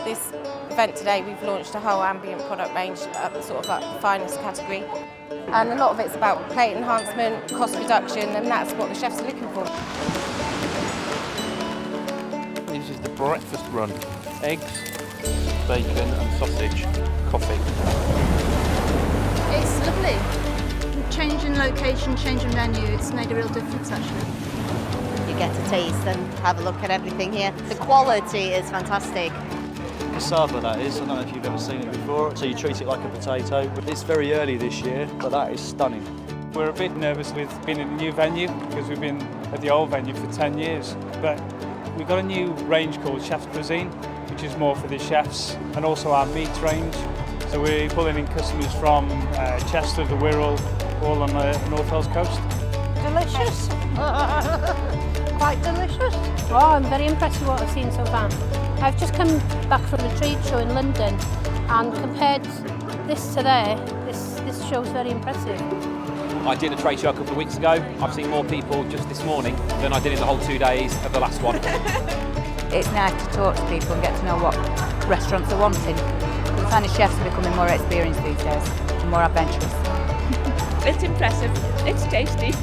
this event today, we've launched a whole ambient product range at the sort of like the finest category. And a lot of it's about plate enhancement, cost reduction, and that's what the chefs are looking for. This is the breakfast run. Eggs, bacon and sausage, coffee. It's lovely. Changing location, changing menu, it's made a real difference actually. You get to taste and have a look at everything here. The quality is fantastic. Cassava that is, I don't know if you've ever seen it before, so you treat it like a potato. It's very early this year, but that is stunning. We're a bit nervous with being in a new venue because we've been at the old venue for 10 years, but we've got a new range called Chef's Cuisine, which is more for the chefs, and also our meat range. So we're pulling in customers from Chester, the Wirral, all on the North Wales coast. Delicious. Quite delicious. Oh, I'm very impressed with what I've seen so far. I've just come back from a trade show in London, and compared this to there, this show's very impressive. I did a trade show a couple of weeks ago. I've seen more people just this morning than I did in the whole 2 days of the last one. It's nice to talk to people and get to know what restaurants are wanting. The Spanish chefs are becoming more experienced these days, and more adventurous. It's impressive. It's tasty.